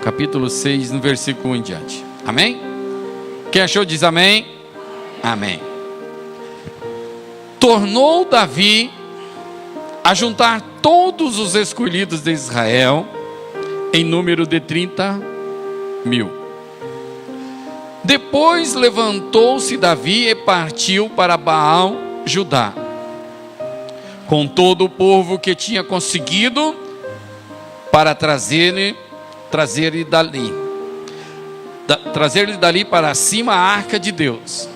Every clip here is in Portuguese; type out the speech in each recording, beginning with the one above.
capítulo 6, no versículo 1 em diante. Amém? Quem achou diz amém. Amém. Tornou Davi a juntar todos os escolhidos de Israel, em número de 30.000. Depois levantou-se Davi e partiu para Baal, Judá, com todo o povo que tinha conseguido, para trazer-lhe dali para cima a arca de Deus,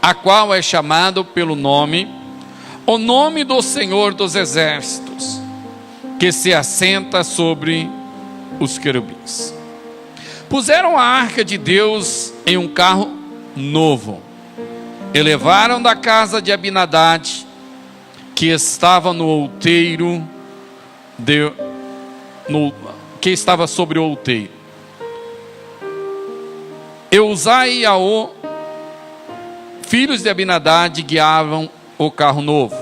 a qual é chamado pelo nome, o nome do Senhor dos Exércitos, que se assenta sobre os querubins. Puseram a arca de Deus em um carro novo, e levaram da casa de Abinadad, que estava no outeiro, que estava sobre o outeiro. Eusai e Aô, filhos de Abinadad, guiavam o carro novo.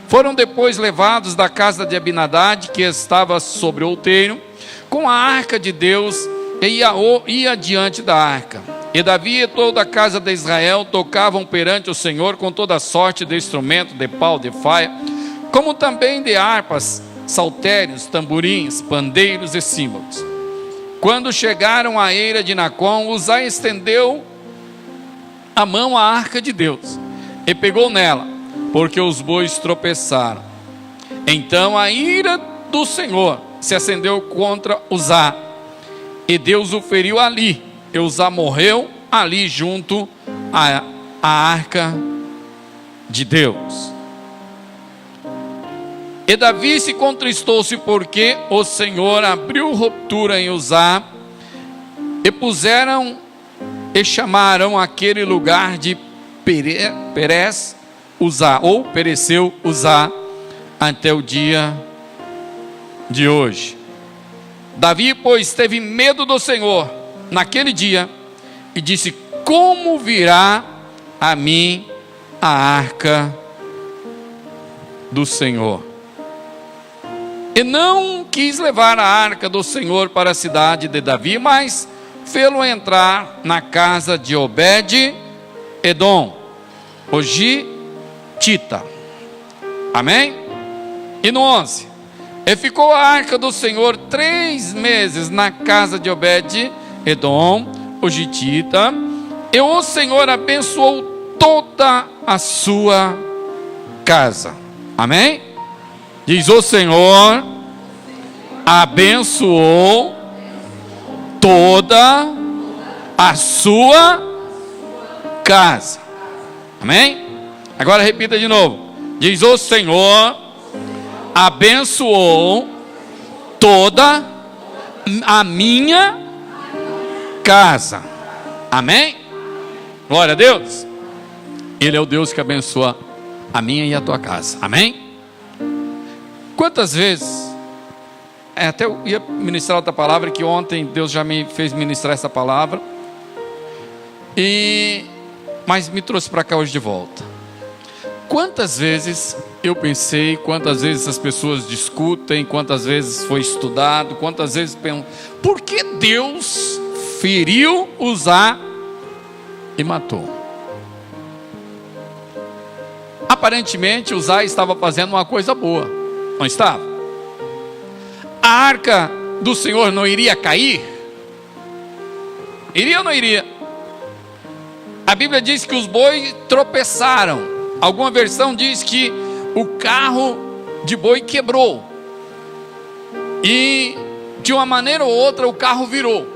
Foram depois levados da casa de Abinadad, que estava sobre o outeiro, com a arca de Deus, e Aô ia diante da arca. E Davi e toda a casa de Israel tocavam perante o Senhor com toda sorte de instrumento, de pau, de faia, como também de harpas, saltérios, tamborins, pandeiros e símbolos. Quando chegaram à eira de Nacon, Uzai estendeu a mão à arca de Deus e pegou nela, porque os bois tropeçaram. Então a ira do Senhor se acendeu contra Uzá, e Deus o feriu ali, e Uzá morreu ali junto à arca de Deus. E Davi se contristou-se porque o Senhor abriu ruptura em Uzá, e chamaram aquele lugar de Perez Uzá, ou pereceu Uzá, até o dia de hoje. Davi, pois, teve medo do Senhor naquele dia, e disse: como virá a mim a arca do Senhor? E não quis levar a arca do Senhor para a cidade de Davi, mas fê-lo entrar na casa de Obed-edom, o Gitita. Amém? E no 11: e ficou a arca do Senhor 3 meses na casa de Obed-edom, o Gitita, e o Senhor abençoou toda a sua casa. Amém? Diz: o Senhor abençoou toda a sua casa. Amém? Agora repita de novo. Diz: o Senhor abençoou toda a minha casa. Amém? Glória a Deus. Ele é o Deus que abençoa a minha e a tua casa. Amém? Quantas vezes, até eu ia ministrar outra palavra, que ontem Deus já me fez ministrar essa palavra, mas me trouxe para cá hoje de volta. Quantas vezes eu pensei, quantas vezes as pessoas discutem, quantas vezes foi estudado, quantas vezes pensam, por que Deus feriu Uzá e matou? Aparentemente Uzá estava fazendo uma coisa boa, não estava? A arca do Senhor não iria cair? Iria ou não iria? A Bíblia diz que os bois tropeçaram. Alguma versão diz que o carro de boi quebrou, e de uma maneira ou outra o carro virou.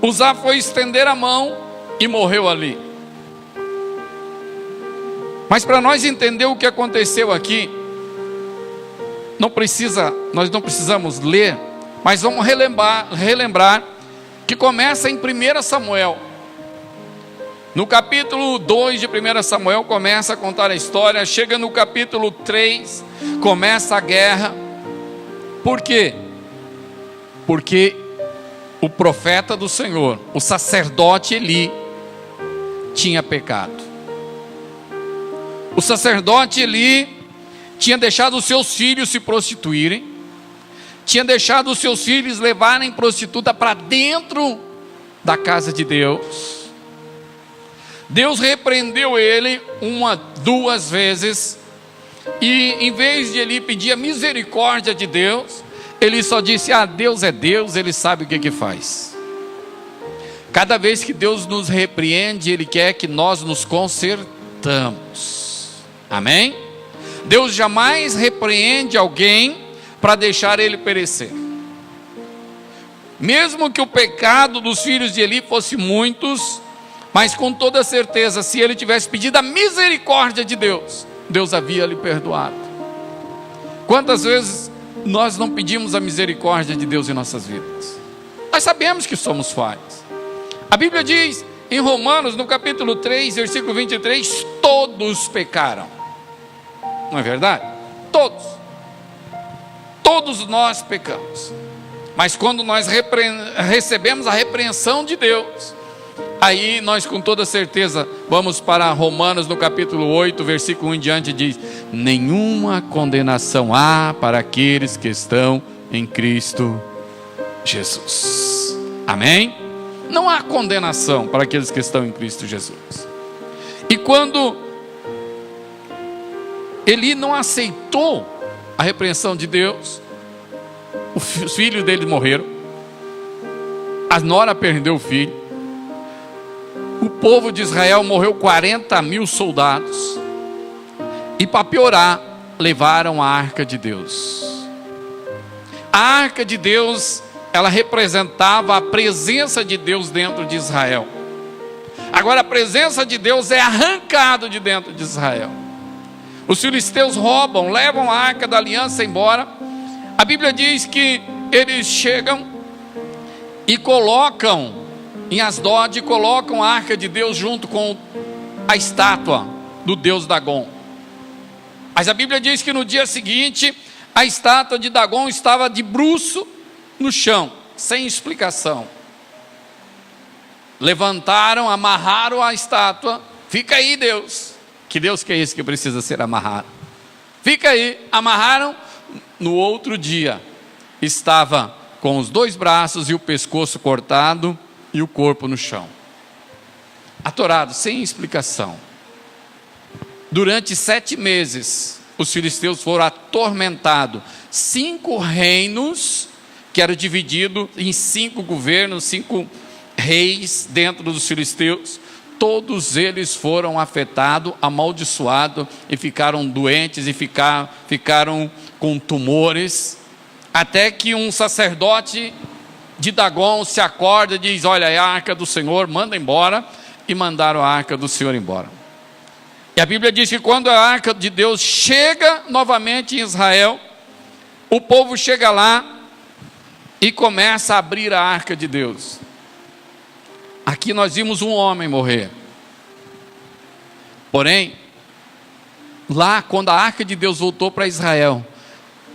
Uzá foi estender a mão e morreu ali. Mas para nós entender o que aconteceu aqui, nós não precisamos ler, mas vamos relembrar que começa em 1 Samuel. No capítulo 2 de 1 Samuel começa a contar a história. Chega no capítulo 3, começa a guerra. Por quê? Porque o profeta do Senhor, o sacerdote Eli, tinha pecado. O sacerdote Eli tinha deixado os seus filhos se prostituírem, tinha deixado os seus filhos levarem prostituta para dentro da casa de Deus. Deus repreendeu ele 1, 2 vezes, e em vez de ele pedir a misericórdia de Deus, ele só disse: Deus é Deus, Ele sabe o que faz. Cada vez que Deus nos repreende, Ele quer que nós nos consertamos. Amém? Deus jamais repreende alguém para deixar ele perecer. Mesmo que o pecado dos filhos de Eli fosse muitos, mas com toda certeza, se ele tivesse pedido a misericórdia de Deus, Deus havia lhe perdoado. Quantas vezes nós não pedimos a misericórdia de Deus em nossas vidas? Nós sabemos que somos falhos. A Bíblia diz em Romanos, no capítulo 3, versículo 23, todos pecaram. Não é verdade? Todos nós pecamos. Mas quando nós recebemos a repreensão de Deus, aí nós com toda certeza vamos para Romanos no capítulo 8, versículo 1 em diante, diz: nenhuma condenação há para aqueles que estão em Cristo Jesus. Amém? Não há condenação para aqueles que estão em Cristo Jesus. E quando Eli não aceitou a repreensão de Deus, os filhos dele morreram, a nora perdeu o filho, o povo de Israel morreu 40.000 soldados, e para piorar, levaram a arca de Deus. A arca de Deus, ela representava a presença de Deus dentro de Israel. Agora a presença de Deus é arrancada de dentro de Israel. Os filisteus roubam, levam a arca da aliança embora. A Bíblia diz que eles chegam e colocam em Asdod, colocam a arca de Deus junto com a estátua do deus Dagon. Mas a Bíblia diz que no dia seguinte, a estátua de Dagon estava de bruço no chão, sem explicação. Levantaram, amarraram a estátua. Fica aí, Deus. Que Deus que é esse que precisa ser amarrado? Fica aí. Amarraram. No outro dia, estava com os 2 braços e o pescoço cortado e o corpo no chão, atorado, sem explicação. Durante 7 meses, os filisteus foram atormentados. 5 reinos, que eram divididos em 5 governos, 5 reis dentro dos filisteus, todos eles foram afetados, amaldiçoados, e ficaram doentes, e ficaram com tumores, até que um sacerdote de Dagon se acorda e diz: olha, é a arca do Senhor, manda embora. E mandaram a arca do Senhor embora. E a Bíblia diz que quando a arca de Deus chega novamente em Israel, o povo chega lá e começa a abrir a arca de Deus. Aqui nós vimos um homem morrer. Porém, lá quando a arca de Deus voltou para Israel,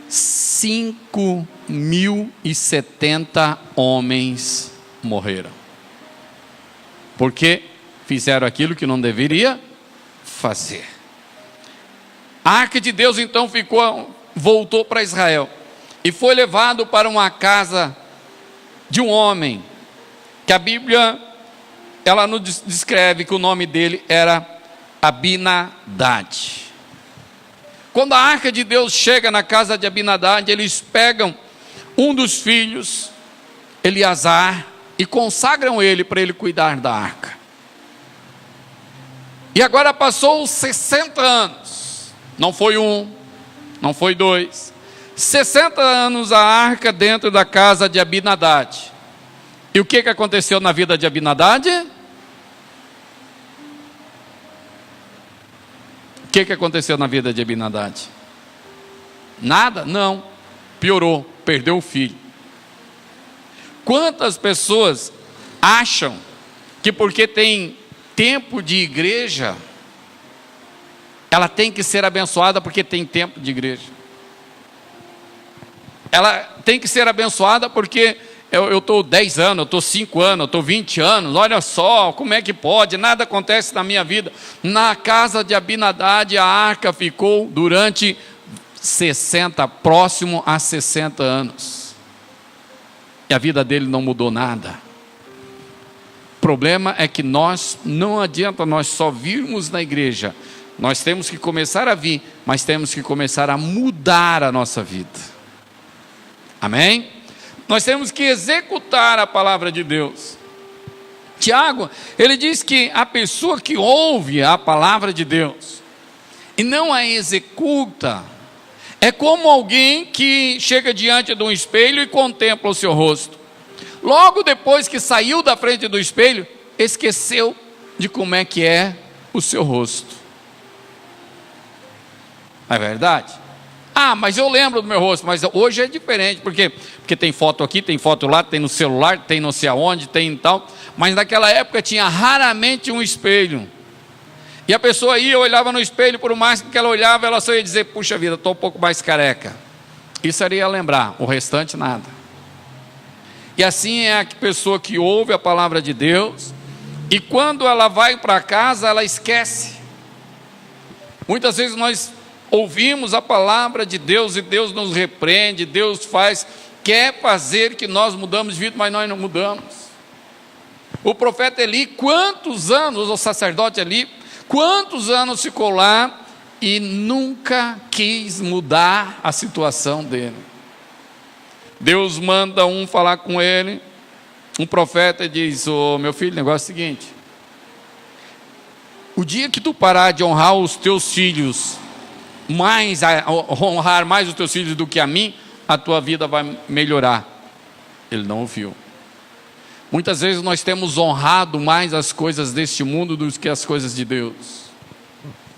5.070 homens morreram. Porque fizeram aquilo que não deveria fazer. A arca de Deus então voltou para Israel e foi levado para uma casa de um homem que a Bíblia ela nos descreve que o nome dele era Abinadad. Quando a arca de Deus chega na casa de Abinadad, eles pegam um dos filhos, Eleazar, e consagram ele para ele cuidar da arca. E agora passou 60 anos, não foi 1, não foi 2, 60 anos a arca dentro da casa de Abinadad. E o que aconteceu na vida de Abinadad? O que aconteceu na vida de Abinadad? Nada? Não. Piorou, perdeu o filho. Quantas pessoas acham que porque tem tempo de igreja, ela tem que ser abençoada porque tem tempo de igreja? Ela tem que ser abençoada porque eu estou 10 anos, eu estou 5 anos, eu estou 20 anos, olha só, como é que pode, nada acontece na minha vida. Na casa de Abinadad, a arca ficou durante 60, próximo a 60 anos. e a vida dele não mudou nada. O problema é que não adianta nós só virmos na igreja. Nós temos que começar a vir, mas temos que começar a mudar a nossa vida. Amém? Nós temos que executar a palavra de Deus. Tiago, ele diz que a pessoa que ouve a palavra de Deus e não a executa, é como alguém que chega diante de um espelho e contempla o seu rosto. Logo depois que saiu da frente do espelho, esqueceu de como é o seu rosto. Não é verdade? Ah, mas eu lembro do meu rosto, mas hoje é diferente, porque tem foto aqui, tem foto lá, tem no celular, tem não sei aonde, tem tal, mas naquela época tinha raramente um espelho, e a pessoa olhava no espelho, por máximo que ela olhava, ela só ia dizer, puxa vida, estou um pouco mais careca. Isso iria lembrar, o restante nada. E assim é a pessoa que ouve a palavra de Deus, e quando ela vai para casa, ela esquece. Muitas vezes nós ouvimos a palavra de Deus e Deus nos repreende, Deus quer fazer que nós mudamos de vida, mas nós não mudamos. O profeta Eli, quantos anos, o sacerdote Eli, quantos anos ficou lá e nunca quis mudar a situação dele. Deus manda falar com ele, um profeta, e diz, meu filho, o negócio é o seguinte, o dia que tu parar de honrar os teus filhos, honrar mais os teus filhos do que a mim, a tua vida vai melhorar. Ele não ouviu. Muitas vezes nós temos honrado mais as coisas deste mundo do que as coisas de Deus.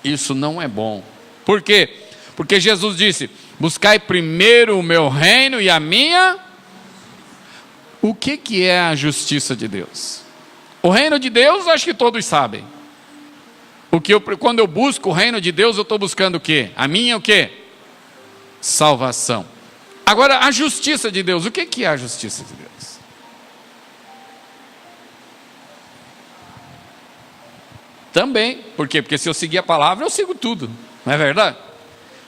Isso não é bom. Por quê? Porque Jesus disse, buscai primeiro o meu reino e a minha. O que é a justiça de Deus? O reino de Deus, acho que todos sabem. Quando eu busco o reino de Deus, eu estou buscando o quê? A minha o quê? Salvação. Agora, a justiça de Deus, o que é a justiça de Deus? Também, por quê? Porque se eu seguir a palavra, eu sigo tudo, não é verdade?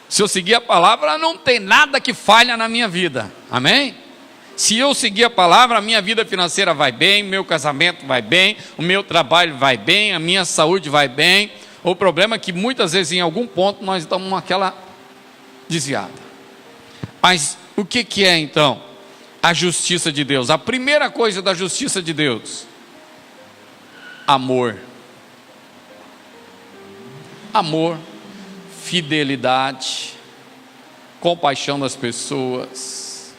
Se eu seguir a palavra, não tem nada que falha na minha vida, amém? Se eu seguir a palavra, a minha vida financeira vai bem, meu casamento vai bem, o meu trabalho vai bem, a minha saúde vai bem. O problema é que muitas vezes em algum ponto nós damos aquela desviada. Mas o que é então a justiça de Deus? A primeira coisa da justiça de Deus, amor. Amor, fidelidade, compaixão das pessoas.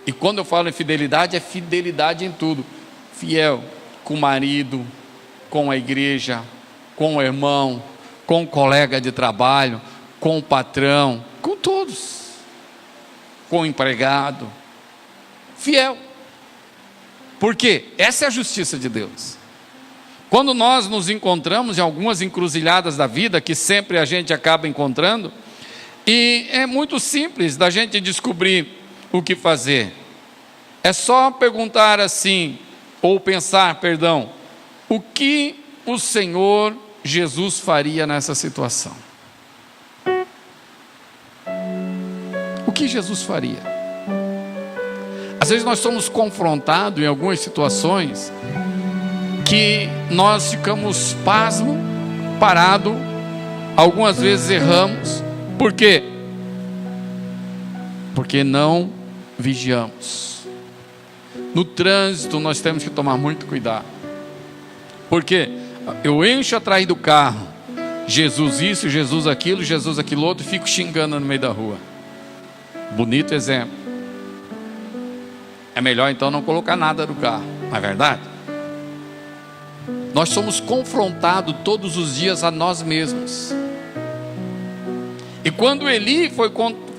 E quando eu falo em fidelidade, é fidelidade em tudo. Fiel com o marido, com a igreja, com o irmão, com o colega de trabalho, com o patrão, com todos. Com o empregado. Fiel. Por quê? Essa é a justiça de Deus. Quando nós nos encontramos em algumas encruzilhadas da vida, que sempre a gente acaba encontrando, e é muito simples da gente descobrir o que fazer. É só perguntar assim, ou pensar, perdão, o que o Senhor Jesus faria nessa situação? O que Jesus faria? Às vezes nós somos confrontados em algumas situações que nós ficamos pasmo, parado, algumas vezes erramos. Por quê? Porque não vigiamos. No trânsito nós temos que tomar muito cuidado. Por quê? Eu encho atrás do carro, Jesus isso, Jesus aquilo outro, e fico xingando no meio da rua. Bonito exemplo. É melhor então não colocar nada no carro, não é verdade? Nós somos confrontados todos os dias a nós mesmos. E quando Eli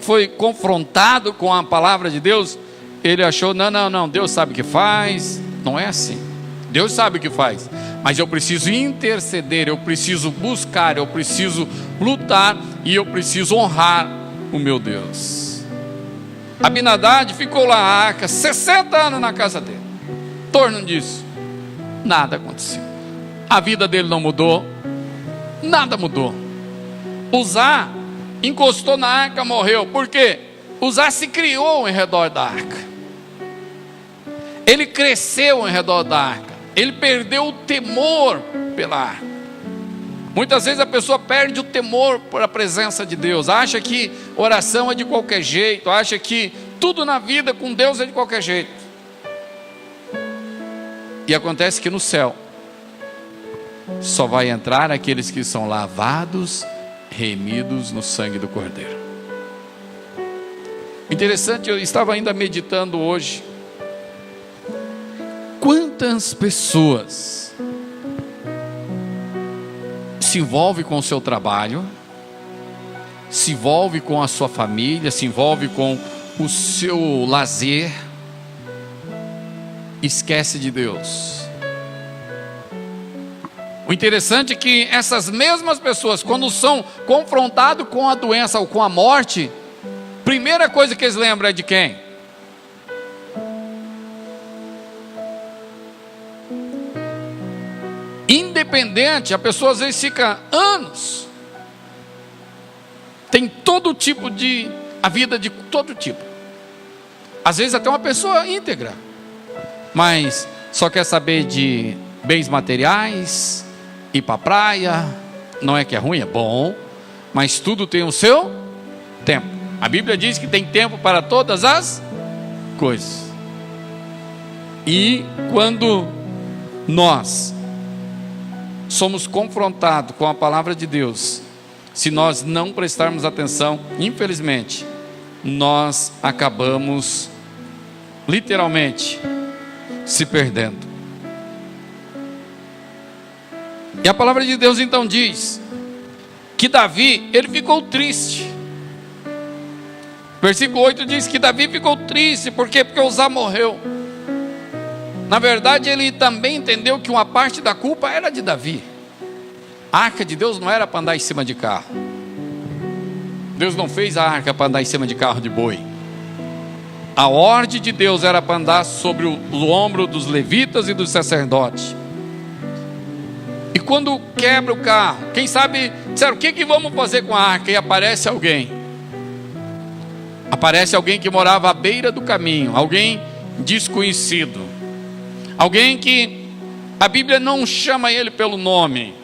foi confrontado com a palavra de Deus, ele achou, não, Deus sabe o que faz. Não é assim. Deus sabe o que faz, mas eu preciso interceder, eu preciso buscar, eu preciso lutar e eu preciso honrar o meu Deus. Abinadad ficou lá, a arca, 60 anos na casa dele. Em torno disso, nada aconteceu. A vida dele não mudou, nada mudou. Uzá encostou na arca, morreu. Por quê? Uzá se criou em redor da arca. Ele cresceu em redor da arca. Ele perdeu o temor pela arca. Muitas vezes a pessoa perde o temor por a presença de Deus. Acha que oração é de qualquer jeito. Acha que tudo na vida com Deus é de qualquer jeito. E acontece que no céu só vai entrar aqueles que são lavados, remidos no sangue do Cordeiro. Interessante, eu estava ainda meditando hoje. Quantas pessoas se envolvem com o seu trabalho, se envolve com a sua família, se envolve com o seu lazer, esquece de Deus. O interessante é que essas mesmas pessoas, quando são confrontadas com a doença ou com a morte, primeira coisa que eles lembram é de quem? Independente, a pessoa às vezes fica anos, tem todo tipo de, a vida de todo tipo, às vezes até uma pessoa íntegra, mas só quer saber de bens materiais, ir para a praia. Não é que é ruim, é bom, mas tudo tem o seu tempo. A Bíblia diz que tem tempo para todas as coisas. E quando nós somos confrontados com a palavra de Deus, se nós não prestarmos atenção, infelizmente, nós acabamos literalmente se perdendo. E a palavra de Deus então diz que Davi, ele ficou triste. Versículo 8 diz que Davi ficou triste. Por quê? Porque Uzá morreu. Na verdade, ele também entendeu que uma parte da culpa era de Davi. A arca de Deus não era para andar em cima de carro. Deus não fez a arca para andar em cima de carro de boi. A ordem de Deus era para andar sobre o ombro dos levitas e dos sacerdotes. E quando quebra o carro, quem sabe, disseram, o que vamos fazer com a arca? E aparece alguém. Aparece alguém que morava à beira do caminho, alguém desconhecido, alguém que a Bíblia não chama ele pelo nome.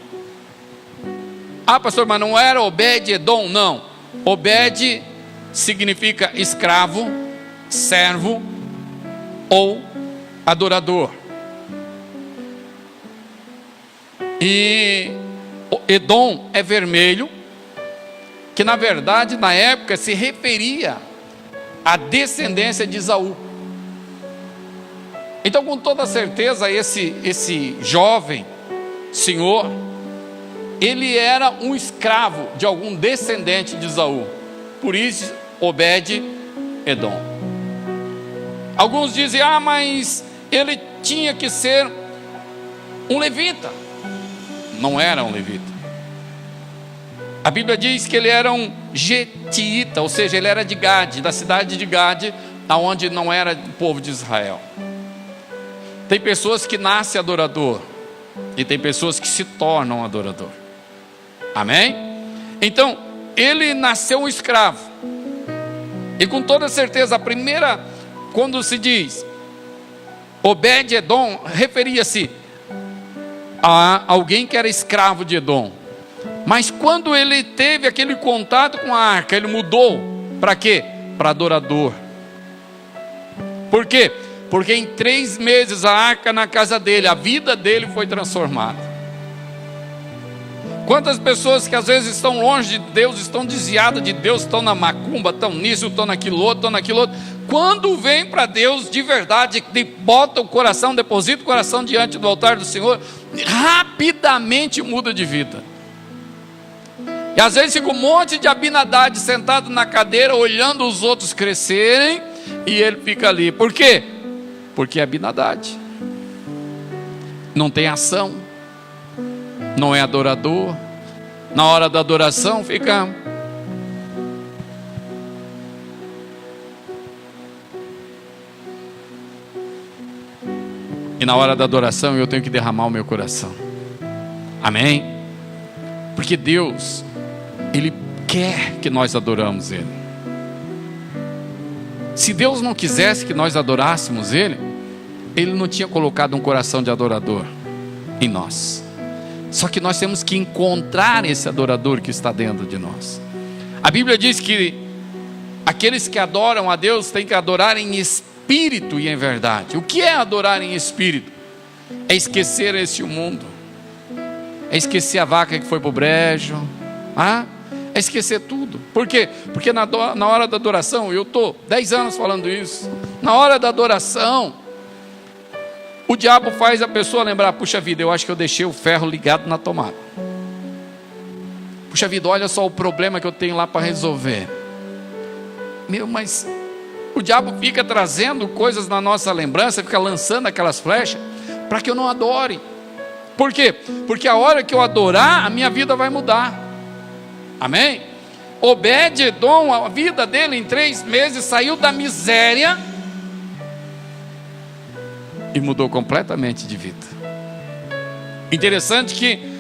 Ah, pastor, mas não era Obed-Edom? Não. Obed significa escravo, servo ou adorador. E Edom é vermelho, que na verdade na época se referia à descendência de Esaú. Então, com toda certeza, esse jovem senhor, ele era um escravo de algum descendente de Esaú. Por isso, Obed-Edom. Alguns dizem, mas ele tinha que ser um levita. Não era um levita. A Bíblia diz que ele era um getiita, ou seja, ele era de Gade, da cidade de Gade, aonde não era do povo de Israel. Tem pessoas que nascem adorador e tem pessoas que se tornam adorador. Amém? Então, ele nasceu um escravo. E com toda certeza, a primeira, quando se diz Obed-Edom, referia-se a alguém que era escravo de Edom. Mas quando ele teve aquele contato com a arca, ele mudou para quê? Para adorador. Por quê? Porque em 3 meses a arca na casa dele, a vida dele foi transformada. Quantas pessoas que às vezes estão longe de Deus, estão desviadas de Deus, estão na macumba, estão nisso, estão naquilo outro, quando vem para Deus de verdade, bota o coração, deposita o coração diante do altar do Senhor, rapidamente muda de vida. E às vezes fica um monte de Abinadade sentado na cadeira, olhando os outros crescerem, e ele fica ali. Por quê? Porque é Abinadade. Não tem ação, não é adorador. Na hora da adoração fica... E na hora da adoração eu tenho que derramar o meu coração. Amém? Porque Deus, Ele quer que nós adoramos Ele. Se Deus não quisesse que nós adorássemos Ele, Ele não tinha colocado um coração de adorador em nós. Só que nós temos que encontrar esse adorador que está dentro de nós. A Bíblia diz que aqueles que adoram a Deus têm que adorar em espírito e em verdade. O que é adorar em espírito? É esquecer esse mundo, é esquecer a vaca que foi para o brejo, é esquecer tudo. Por quê? Porque na hora da adoração, eu estou 10 anos falando isso, na hora da adoração, o diabo faz a pessoa lembrar: puxa vida, eu acho que eu deixei o ferro ligado na tomada. Puxa vida, olha só o problema que eu tenho lá para resolver. Mas o diabo fica trazendo coisas na nossa lembrança, fica lançando aquelas flechas, para que eu não adore. Por quê? Porque a hora que eu adorar, a minha vida vai mudar. Amém? Obed-edom, a vida dele em 3 meses saiu da miséria e mudou completamente de vida. Interessante que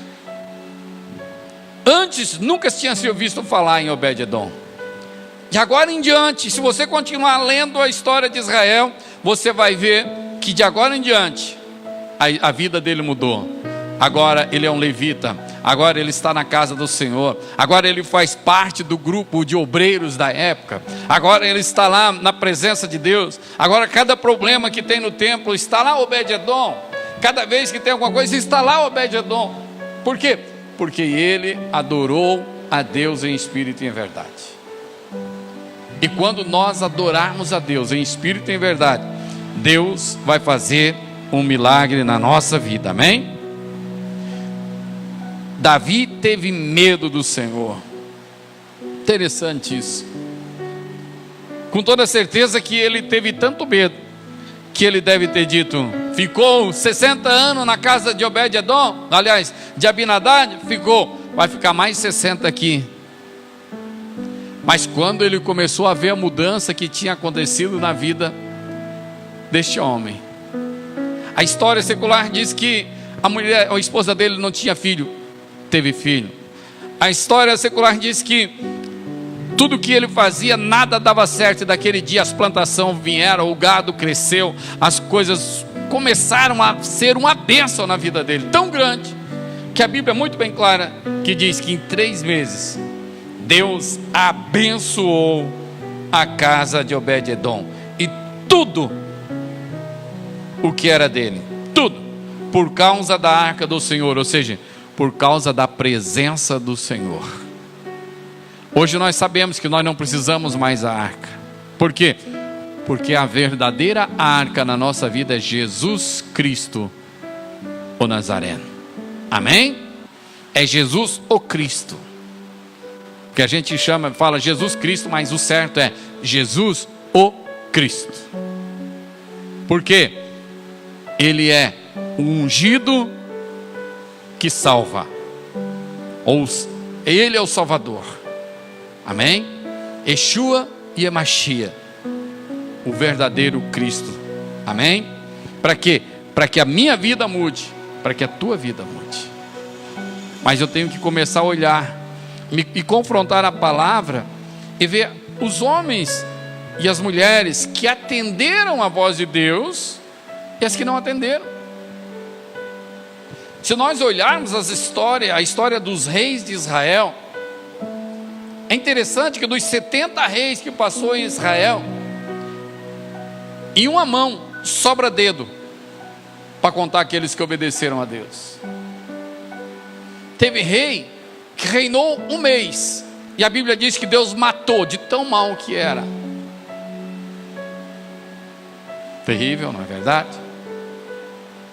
antes nunca se tinha sido visto falar em Obed-edom. De agora em diante, se você continuar lendo a história de Israel, você vai ver que de agora em diante a vida dele mudou. Agora ele é um levita, agora ele está na casa do Senhor, agora ele faz parte do grupo de obreiros da época, agora ele está lá na presença de Deus. Agora cada problema que tem no templo, está lá Obed-edom. Cada vez que tem alguma coisa, está lá Obed-edom. Por quê? Porque ele adorou a Deus em espírito e em verdade. E quando nós adorarmos a Deus em espírito e em verdade, Deus vai fazer um milagre na nossa vida, amém? Davi teve medo do Senhor. Interessante isso. Com toda certeza que ele teve tanto medo, que ele deve ter dito: ficou 60 anos na casa de Obed-edom, aliás, de Abinadab, ficou, vai ficar mais 60 aqui. Mas quando ele começou a ver a mudança que tinha acontecido na vida deste homem, a história secular diz que a esposa dele não tinha filho, teve filho. A história secular diz que tudo que ele fazia, nada dava certo. E daquele dia as plantações vieram, o gado cresceu, as coisas começaram a ser uma bênção na vida dele, tão grande, que a Bíblia é muito bem clara, que diz que em 3 meses, Deus abençoou a casa de Obed-edom, e tudo o que era dele, tudo, por causa da arca do Senhor, ou seja, por causa da presença do Senhor. Hoje nós sabemos que nós não precisamos mais da arca. Por quê? Porque a verdadeira arca na nossa vida é Jesus Cristo, o Nazareno. Amém? É Jesus o Cristo, que a gente fala Jesus Cristo, mas o certo é Jesus o Cristo. Por quê? Ele é o ungido que salva, ele é o Salvador. Amém? Yeshua e Emachia, o verdadeiro Cristo. Amém? Para quê? Para que a minha vida mude, para que a tua vida mude. Mas eu tenho que começar a olhar e confrontar a palavra e ver os homens e as mulheres que atenderam a voz de Deus e as que não atenderam. Se nós olharmos a história dos reis de Israel, é interessante que dos 70 reis que passou em Israel, em uma mão sobra dedo para contar aqueles que obedeceram a Deus. Teve rei que reinou 1 mês, e a Bíblia diz que Deus matou de tão mal que era. Terrível, não é verdade?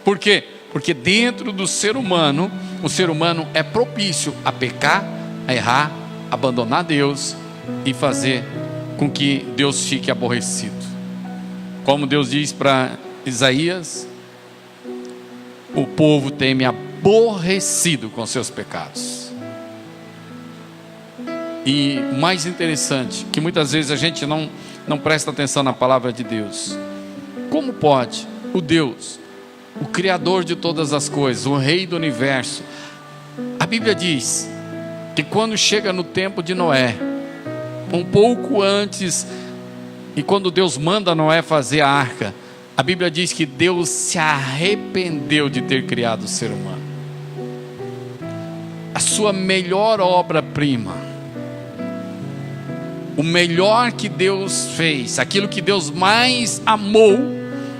Por quê? Porque dentro do ser humano, o ser humano é propício a pecar, a errar, abandonar Deus e fazer com que Deus fique aborrecido. Como Deus diz para Isaías: o povo tem me aborrecido com seus pecados. E o mais interessante, que muitas vezes a gente não presta atenção na palavra de Deus. Como pode o Deus, o Criador de todas as coisas, o Rei do Universo, a Bíblia diz que quando chega no tempo de Noé, um pouco antes, e quando Deus manda Noé fazer a arca, A Bíblia diz que Deus se arrependeu de ter criado o ser humano. A sua melhor obra-prima, o melhor que Deus fez, aquilo que Deus mais amou,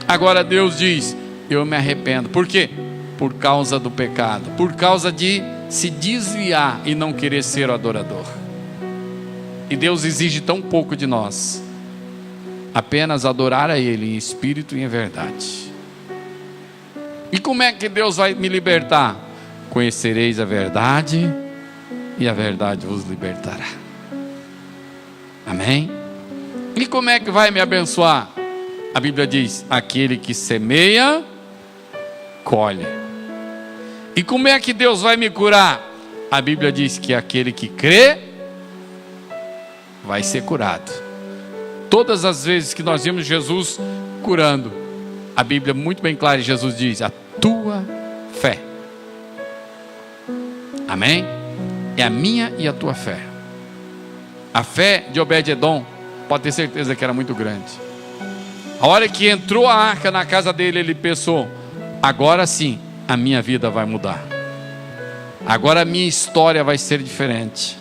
agora Deus diz: eu me arrependo. Por quê? Por causa do pecado, por causa de se desviar e não querer ser o adorador. E Deus exige tão pouco de nós, apenas adorar a Ele em espírito e em verdade. E como é que Deus vai me libertar? Conhecereis a verdade, e a verdade vos libertará. Amém? E como é que vai me abençoar? A Bíblia diz: aquele que semeia, colhe. E como é que Deus vai me curar? A Bíblia diz que aquele que crê, vai ser curado. Todas as vezes que nós vimos Jesus curando, a Bíblia é muito bem clara, e Jesus diz: a tua fé. Amém? É a minha e a tua fé. A fé de Obed-edom, pode ter certeza que era muito grande. A hora que entrou a arca na casa dele, ele pensou: agora sim, a minha vida vai mudar. Agora a minha história vai ser diferente.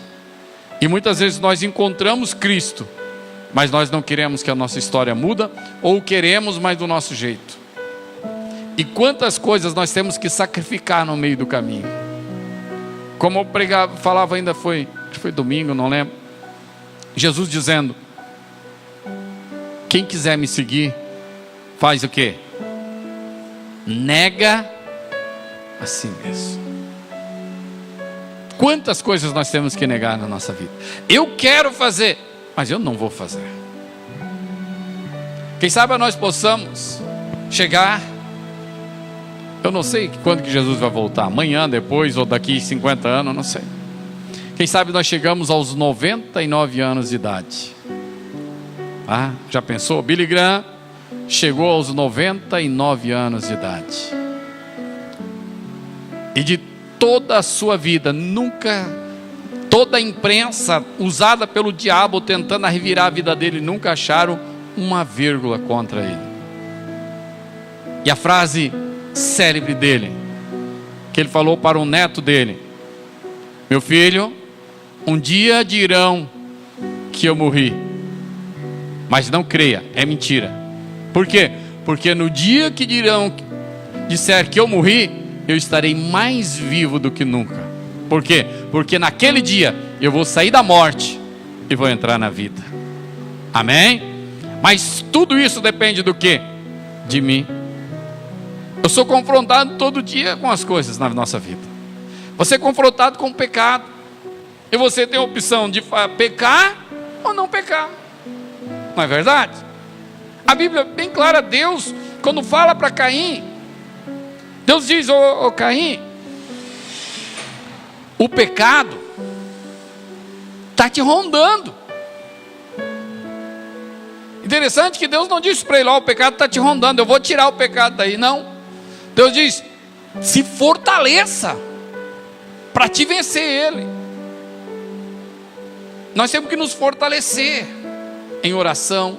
E muitas vezes nós encontramos Cristo, mas nós não queremos que a nossa história muda, ou queremos, mas do nosso jeito. E quantas coisas nós temos que sacrificar no meio do caminho. Como eu pregava, falava ainda, foi domingo, não lembro. Jesus dizendo: quem quiser me seguir, faz o quê? Nega a si mesmo. Quantas coisas nós temos que negar na nossa vida? Eu quero fazer, mas eu não vou fazer. Quem sabe nós possamos chegar, eu não sei quando que Jesus vai voltar, amanhã, depois, ou daqui 50 anos, não sei. Quem sabe nós chegamos aos 99 anos de idade. Ah, já pensou? Billy Graham chegou aos 99 anos de idade. E de toda a sua vida, nunca, toda a imprensa usada pelo diabo tentando revirar a vida dele, nunca acharam uma vírgula contra ele. E a frase célebre dele, que ele falou para o neto dele: meu filho, um dia dirão que eu morri, mas não creia, é mentira. Por quê? Porque no dia que disser que eu morri, eu estarei mais vivo do que nunca. Por quê? Porque naquele dia eu vou sair da morte e vou entrar na vida. Amém? Mas tudo isso depende do quê? De mim. Eu sou confrontado todo dia com as coisas na nossa vida. Você é confrontado com o pecado, e você tem a opção de pecar ou não pecar. Não é verdade? A Bíblia é bem clara. Deus, quando fala para Caim, Deus diz: ô Caim, o pecado está te rondando. Interessante que Deus não disse para ele: ó, o pecado está te rondando, eu vou tirar o pecado daí. Não. Deus diz: se fortaleça para te vencer ele. Nós temos que nos fortalecer em oração,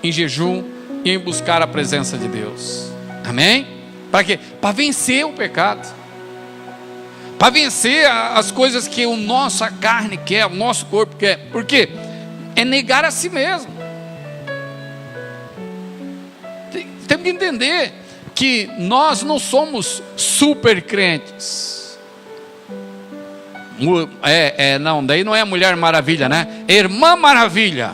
em jejum e em buscar a presença de Deus. Amém? Para quê? Para vencer o pecado, para vencer as coisas que a nossa carne quer, o nosso corpo quer. Por quê? É negar a si mesmo. Temos que entender que nós não somos super crentes. Não, daí não é Mulher Maravilha, né? Irmã Maravilha,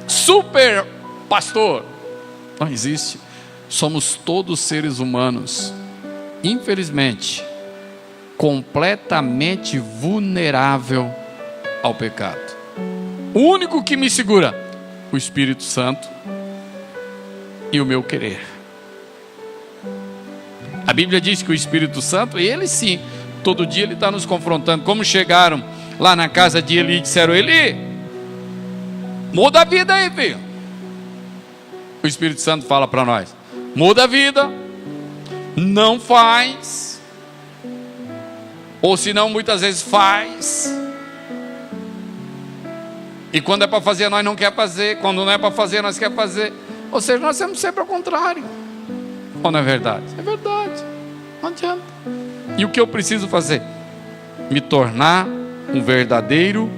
super pastor, não existe. Somos todos seres humanos, infelizmente, completamente vulnerável ao pecado. O único que me segura, o Espírito Santo e o meu querer. A Bíblia diz que o Espírito Santo, ele sim, todo dia ele está nos confrontando. Como chegaram lá na casa de Eli e disseram: Eli, muda a vida aí, filho. O Espírito Santo fala para nós: muda a vida, não faz, ou se não muitas vezes faz. E quando é para fazer, nós não quer fazer. Quando não é para fazer, nós quer fazer. Ou seja, nós temos sempre ao contrário. Ou não é verdade? É verdade. Não adianta. E o que eu preciso fazer? Me tornar um verdadeiro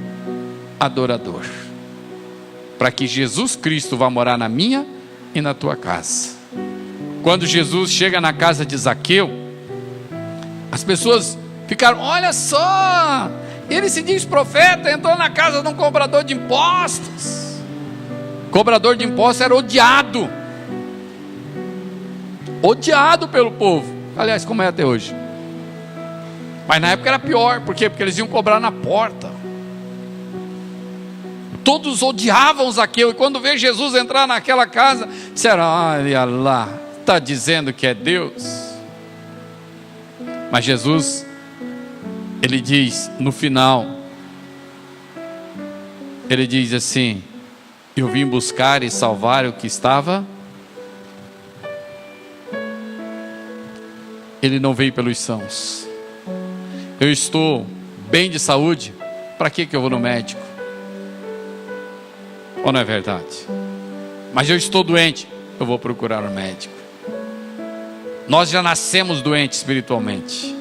adorador, para que Jesus Cristo vá morar na minha e na tua casa. Quando Jesus chega na casa de Zaqueu, as pessoas ficaram: olha só, ele se diz profeta, entrou na casa de um cobrador de impostos. Cobrador de impostos era odiado pelo povo. Aliás, como é até hoje. Mas na época era pior. Por quê? Porque eles iam cobrar na porta. Todos odiavam Zaqueu. E quando vê Jesus entrar naquela casa, disseram: olha lá, está dizendo que é Deus. Mas Jesus, ele diz no final, ele diz assim: eu vim buscar e salvar o que estava. Ele não veio pelos sãos. Eu estou bem de saúde, para que eu vou no médico? Ou não é verdade? Mas eu estou doente, eu vou procurar um médico. Nós já nascemos doentes espiritualmente,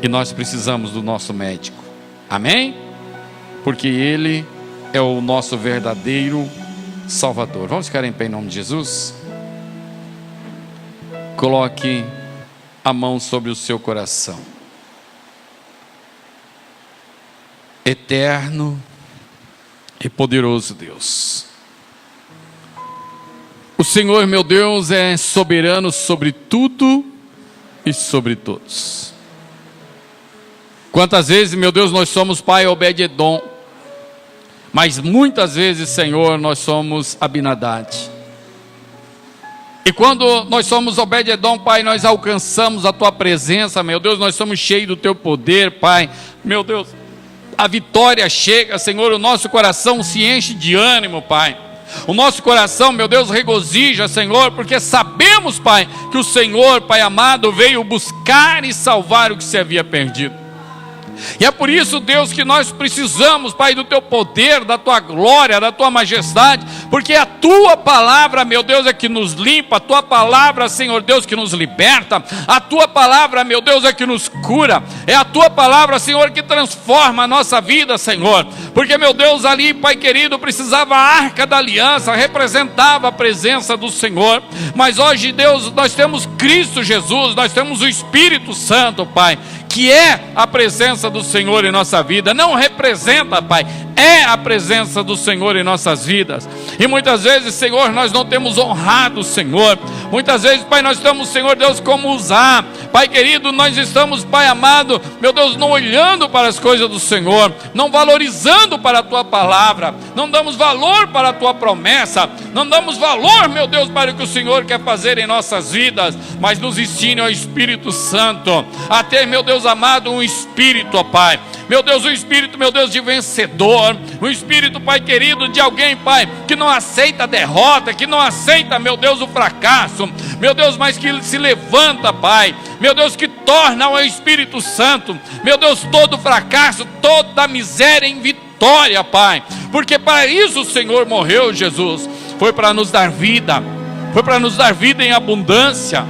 e nós precisamos do nosso médico. Amém? Porque Ele é o nosso verdadeiro Salvador. Vamos ficar em pé em nome de Jesus? Coloque a mão sobre o seu coração. Eterno e poderoso Deus, o Senhor, meu Deus, é soberano sobre tudo e sobre todos. Quantas vezes, meu Deus, nós somos pai Obed-edom, mas muitas vezes, Senhor, nós somos Abinadad. E quando nós somos Obed-edom, Pai, nós alcançamos a Tua presença, meu Deus, nós somos cheios do Teu poder, Pai, meu Deus, a vitória chega, Senhor, o nosso coração se enche de ânimo, Pai. O nosso coração, meu Deus, regozija, Senhor, porque sabemos, Pai, que o Senhor, Pai amado, veio buscar e salvar o que se havia perdido. E é por isso, Deus, que nós precisamos, Pai, do Teu poder, da Tua glória, da Tua majestade, porque a Tua palavra, meu Deus, é que nos limpa, a Tua palavra, Senhor Deus, que nos liberta, a Tua palavra, meu Deus, é que nos cura, é a Tua palavra, Senhor, que transforma a nossa vida, Senhor, porque, meu Deus, ali, Pai querido, precisava a arca da aliança, representava a presença do Senhor, mas hoje, Deus, nós temos Cristo Jesus, nós temos o Espírito Santo, Pai, que é a presença do Senhor em nossa vida. Não representa, Pai, é a presença do Senhor em nossas vidas. E muitas vezes, Senhor, nós não temos honrado o Senhor. Muitas vezes, Pai, nós estamos, Senhor Deus, como usar. Pai querido, nós estamos, Pai amado, meu Deus, não olhando para as coisas do Senhor, não valorizando para a Tua palavra, não damos valor para a Tua promessa, não damos valor, meu Deus, para o que o Senhor quer fazer em nossas vidas, mas nos ensine ao Espírito Santo a ter, meu Deus amado, um espírito, ó Pai, meu Deus, um espírito, meu Deus, de vencedor, um espírito, Pai querido, de alguém, Pai, que não aceita a derrota, que não aceita, meu Deus, o fracasso, meu Deus, mas que se levanta, Pai, meu Deus, que torna o Espírito Santo, meu Deus, todo fracasso, toda miséria em vitória, Pai, porque para isso o Senhor morreu, Jesus, foi para nos dar vida, foi para nos dar vida em abundância.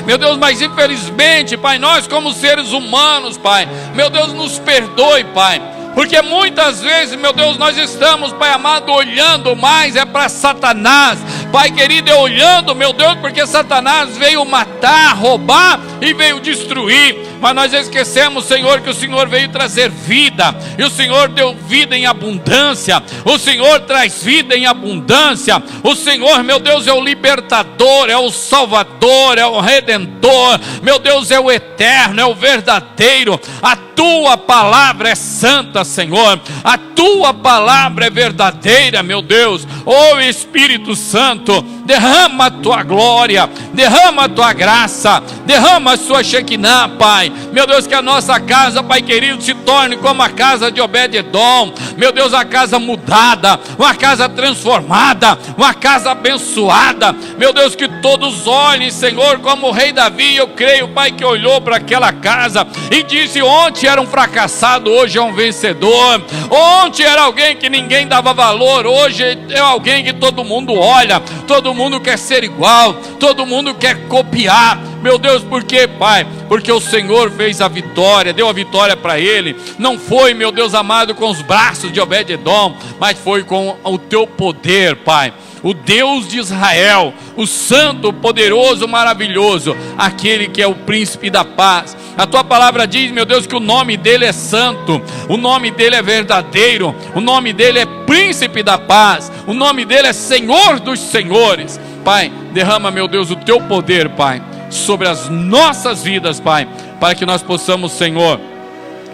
Meu Deus, mas infelizmente, Pai, nós como seres humanos, Pai, meu Deus, nos perdoe, Pai, porque muitas vezes, meu Deus, nós estamos, Pai amado, olhando mais para Satanás, Pai querido, olhando, meu Deus, porque Satanás veio matar, roubar e veio destruir, mas nós esquecemos, Senhor, que o Senhor veio trazer vida, e o Senhor deu vida em abundância, o Senhor traz vida em abundância, o Senhor, meu Deus, é o libertador, é o salvador, é o redentor, meu Deus, é o eterno, é o verdadeiro, a Tua palavra é santa, Senhor, a Tua palavra é verdadeira, meu Deus, ó Espírito Santo, derrama a Tua glória, derrama a Tua graça, derrama a Sua Shekinah, Pai, meu Deus, que a nossa casa, Pai querido, se torne como a casa de Obed-edom, meu Deus, uma casa mudada, uma casa transformada, uma casa abençoada, meu Deus, que todos olhem, Senhor, como o rei Davi, eu creio, Pai, que olhou para aquela casa e disse: ontem era um fracassado, hoje é um vencedor, ontem era alguém que ninguém dava valor, hoje é alguém que todo mundo olha, todo mundo quer ser igual, todo mundo quer copiar. Meu Deus, por quê, Pai? Porque o Senhor fez a vitória, deu a vitória para ele. Não foi, meu Deus amado, com os braços de Obed-edom, mas foi com o teu poder, Pai. O Deus de Israel, o santo, poderoso, maravilhoso, aquele que é o príncipe da paz. A tua palavra diz, meu Deus, que o nome dele é santo, o nome dele é verdadeiro, o nome dele é príncipe da paz, o nome dele é Senhor dos senhores. Pai, derrama, meu Deus, o teu poder, Pai, sobre as nossas vidas, Pai, para que nós possamos, Senhor,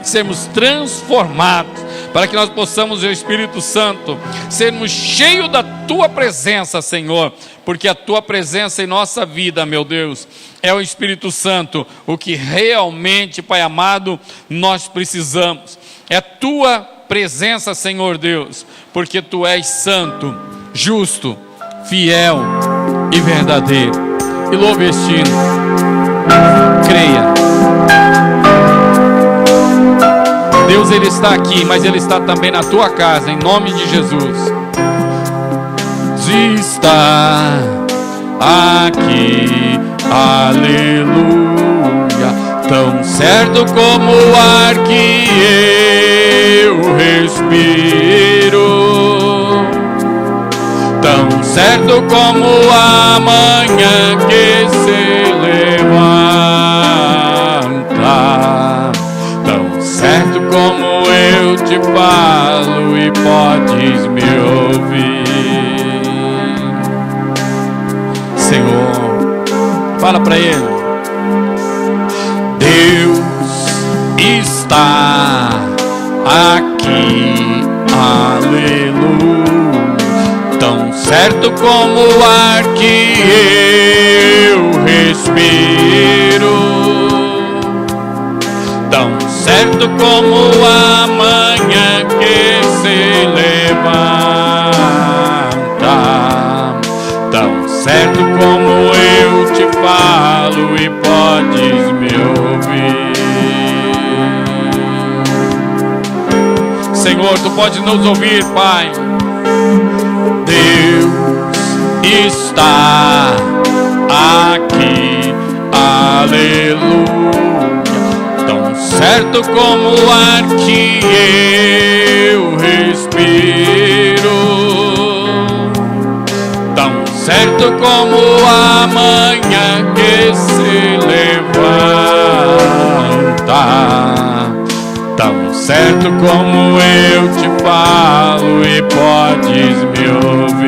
sermos transformados, para que nós possamos, o Espírito Santo, sermos cheios da tua presença, Senhor, porque a tua presença em nossa vida, meu Deus, é o Espírito Santo, o que realmente, Pai amado, nós precisamos. É a tua presença, Senhor Deus, porque tu és santo, justo, fiel e verdadeiro. E louve este hino. Creia. Deus, Ele está aqui, mas Ele está também na tua casa, em nome de Jesus. Está aqui, aleluia, tão certo como o ar que eu respiro, tão certo como a manhã que se levanta, tão certo como eu te falo e podes me ouvir. Senhor, fala para Ele. Deus está aqui, aleluia, tão certo como o ar que eu respiro, tão certo como a manhã que se levanta, tão certo como eu te falo e podes me ouvir. Senhor, tu podes nos ouvir, Pai. Deus está aqui, aleluia, tão certo como o ar que eu respiro, tão certo como a manhã que se levanta, tão certo como eu te falo e podes me ouvir.